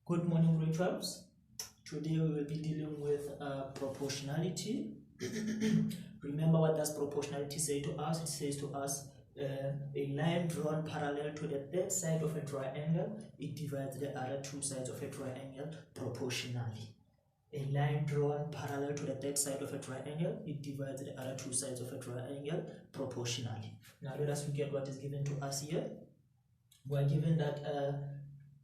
Good morning, grade 12s. Today we will be dealing with proportionality. Remember what does proportionality say to us? It says to us a line drawn parallel to the third side of a triangle, it divides the other two sides of a triangle proportionally. A line drawn parallel to the third side of a triangle, it divides the other two sides of a triangle proportionally. Now let us look at what is given to us here. We are given that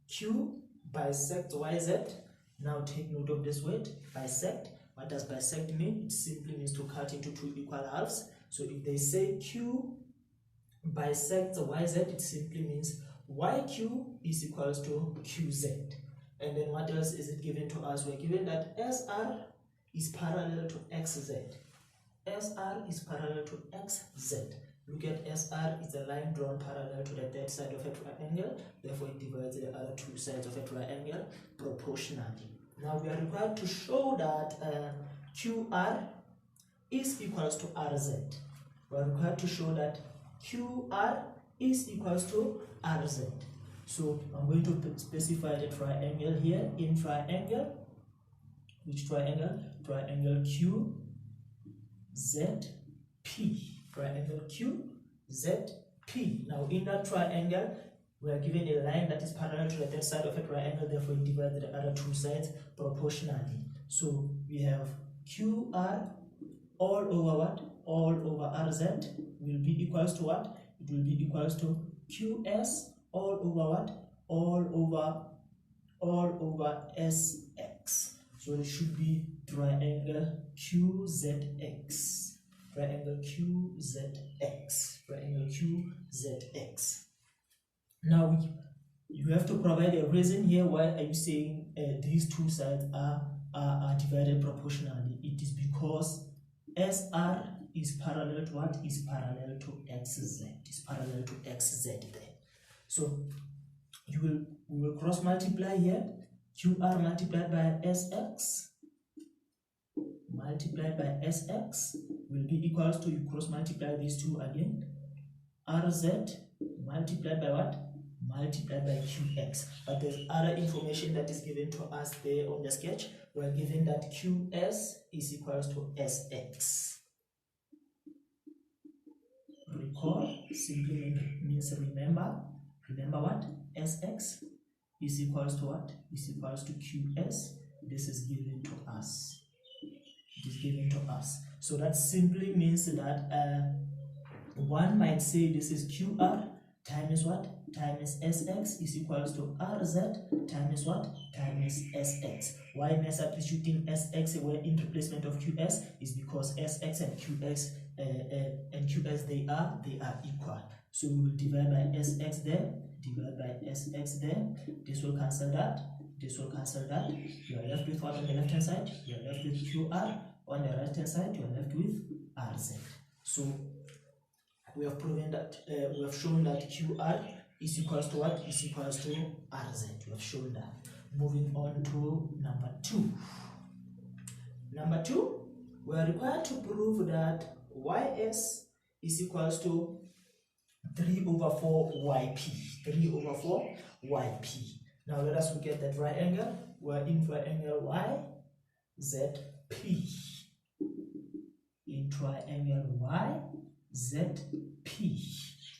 Q bisect YZ. Now take note of this word, bisect. What does bisect mean? It simply means to cut into two equal halves. So if they say Q bisects YZ, it simply means YQ is equals to QZ. And then what else is it given to us? We're given that SR is parallel to XZ. SR is parallel to XZ. Look at SR is a line drawn parallel to the third side of a triangle. Therefore, it divides the other two sides of a triangle proportionally. Now, we are required to show that QR is equals to RZ. We are required to show that QR is equals to RZ. So, I'm going to specify the triangle here. In triangle, which triangle? Triangle QZP. Triangle QZP. Now in that triangle, we are given a line that is parallel to the third side of a triangle, therefore we divide the other two sides proportionally. So we have QR all over what? All over RZ will be equals to what? It will be equals to QS all over what? All over SX. So it should be triangle QZX. Triangle QZX. Triangle QZX. Now you have to provide a reason here. Why are you saying these two sides are divided proportionally? It is because SR is parallel to what? Is parallel to XZ. Is parallel to XZ there. So we will cross multiply here. QR multiplied by SX multiplied by SX will be equals to, you cross multiply these two again, RZ multiplied by what? Multiplied by QX. But there's other information that is given to us there on the sketch. We are given that QS is equals to SX. Recall simply means remember. Remember what? SX is equals to what? Is equals to QS. This is given to us. It is given to us. So that simply means that one might say this is QR times what? Times SX is equals to RZ times what? Times SX. Why am I substituting SX where in replacement of QS? Is because SX and QX they are equal. So we will divide by SX there, divide by SX there. This will cancel that. This will cancel that. You are left with what on the left hand side? You are left with QR. On the right hand side, you are left with RZ. So we have proven that we have shown that QR is equals to what? Is equals to RZ. We have shown that. Moving on to number 2. Number 2, we are required to prove that YS is equals to 3 over 4 YP. 3 over 4 YP. Now let us look at the triangle. We are in triangle YZP. In triangle YZP.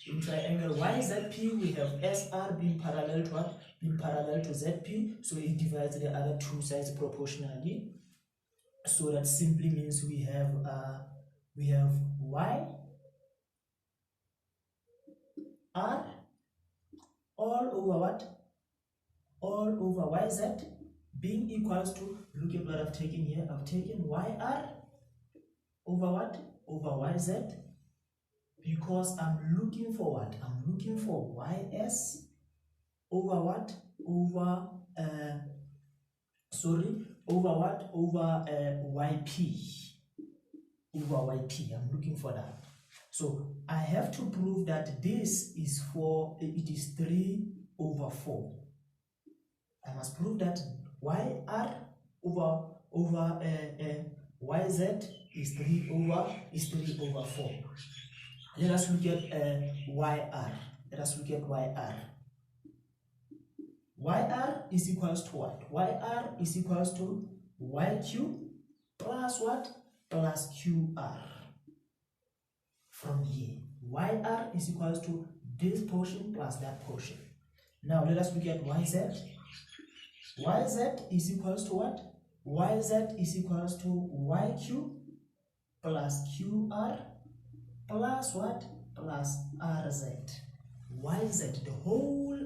In triangle YZP, we have SR being parallel to what? Being parallel to ZP. So it divides the other two sides proportionally. So that simply means we have Y R all over what? All over YZ being equals to, look at what I've taken here. I've taken YR over what? Over YZ, because I'm looking for what? I'm looking for YS over what? Over over what? Over YP. Over YP. I'm looking for that. So I have to prove that this is it is 3 over 4. I must prove that YR over YZ is 3 over 4. Let us look at YR. Let us look at YR. yr is equals to what? Yr is equals to yq plus what? Plus qr. From here, yr is equals to this portion plus that portion. Now let us look at yz. Yz is equals to what? Yz is equals to yq plus qr plus what? Plus rz. Yz, the whole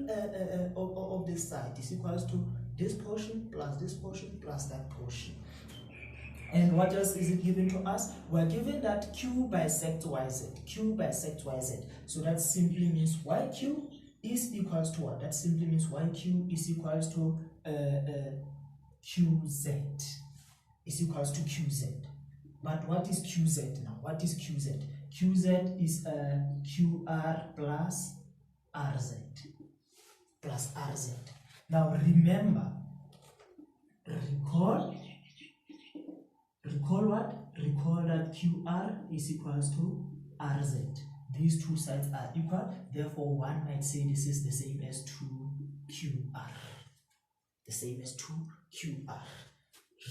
of this side is equals to this portion plus that portion. And what else is it given to us? We're given that q bisects yz. So that simply means yq is equals to what? That simply means yq is equals to qz. Is equals to qz. But what is qz now? What is qz? Qz is qr plus rz. Plus rz. Now remember, recall what? Recall that qr is equals to rz. These two sides are equal, therefore one might say this is the same as 2qr. The same as 2qr.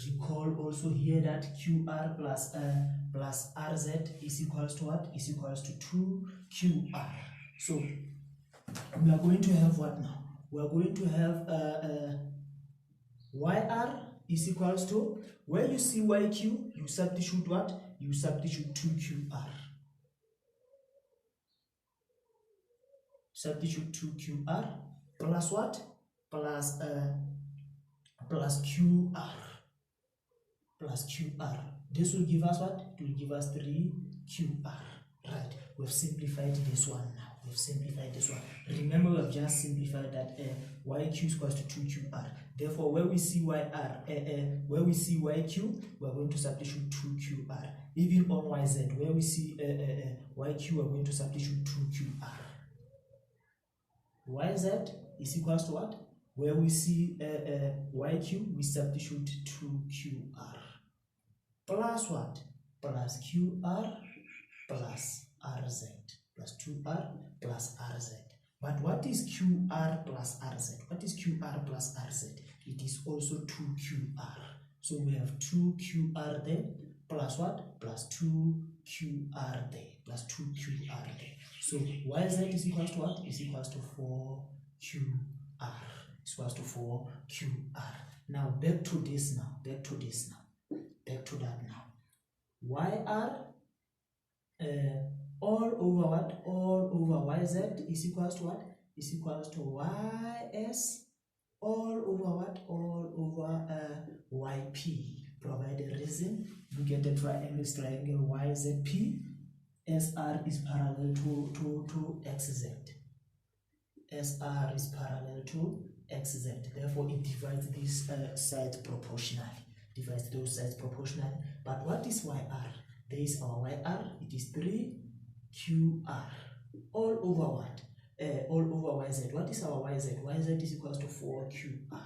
Recall also here that qr plus rz is equals to what? Is equals to 2qr. So we are going to have what now? We are going to have yr is equals to, where you see yq, you substitute what? You substitute 2qr. Substitute 2qr plus what? Plus qr. Plus qr. This will give us what? It will give us 3qr. Right. We've simplified this one now. We've simplified this one. Remember, we have just simplified that yq is equals to 2qr. Therefore, where we see where we see yq, we're going to substitute 2qr. Even on yz, where we see yq, we're going to substitute 2qr. Yz is equals to what? Where we see yq, we substitute 2qr. Plus what? Plus qr plus rz. Plus 2r plus rz. But what is qr plus rz? What is qr plus rz? It is also 2qr. So we have 2qr there plus what? Plus 2qr there. Plus 2qr there. So yz is equals to what? Is equals to 4qr. Is equals to 4qr. Now back to this now. Back to this now. Back to that now. yr all over what? All over yz is equals to what? Is equals to ys all over what? All over yp. Provide a reason. Look at the triangle yzp. SR is parallel to xz. SR is parallel to xz. Therefore, it divides these sides proportionally. Divides those sides proportionally. But what is yr? There is our yr. It is 3qr. All over what? All over yz. What is our yz? Yz is equals to 4qr.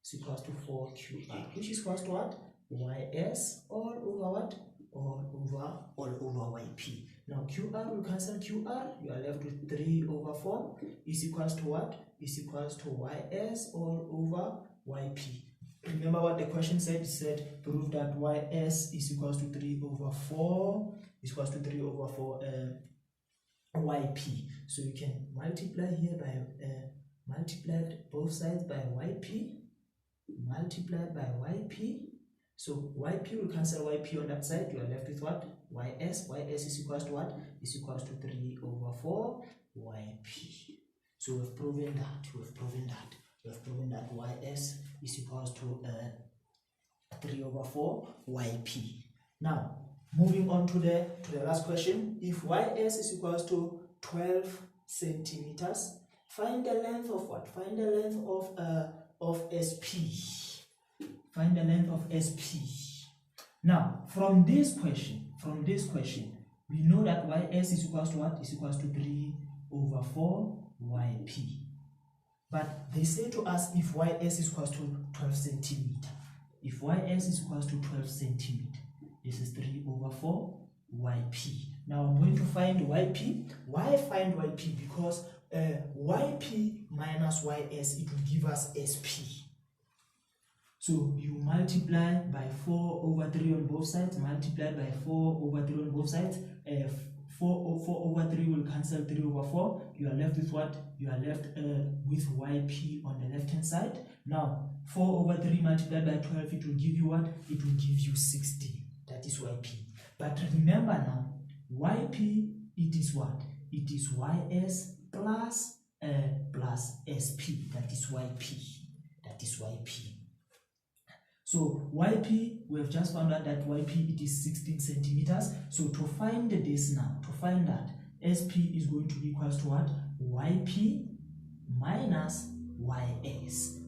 Is equals to 4qr. Which is equals to what? Ys all over what? All over yp. Now qr will cancel qr. You are left with 3 over 4 is equals to what? Is equals to ys all over yp. Remember what the question said? It said prove that ys is equals to 3 over 4 is equals to 3 over 4 yp. So you can multiply here by multiply both sides by yp, multiplied by yp. So yp will cancel yp on that side. You are left with what? Ys. Ys is equals to what? Is equals to 3 over 4 yp. So we've proven that. We've proven that. We've proven that ys is equals to 3 over 4 yp. Now, moving on to the last question. If ys is equals to 12 centimeters, find the length of what? Find the length of SP. Find the length of SP. Now, from this question, we know that ys is equals to what? Is equals to 3 over 4 yp. But they say to us if ys is equals to 12 centimeter. If ys is equals to 12 centimeter, this is 3 over 4 yp. Now I'm going to find yp. Why find yp? Because yp minus ys, it will give us sp. So you multiply by 4 over 3 on both sides, multiply by 4 over 3 on both sides. 4 over 3 will cancel 3 over 4. You are left with what? You are left with yp on the left hand side. Now 4 over 3 multiplied by 12, it will give you what? It will give you 60. That is yp. But remember now, yp, it is what? It is ys plus sp. That is yp. That is yp. So yp, we have just found out that yp, it is 16 centimeters. So to find this now, to find that, sp is going to be equals to what? Yp minus ys.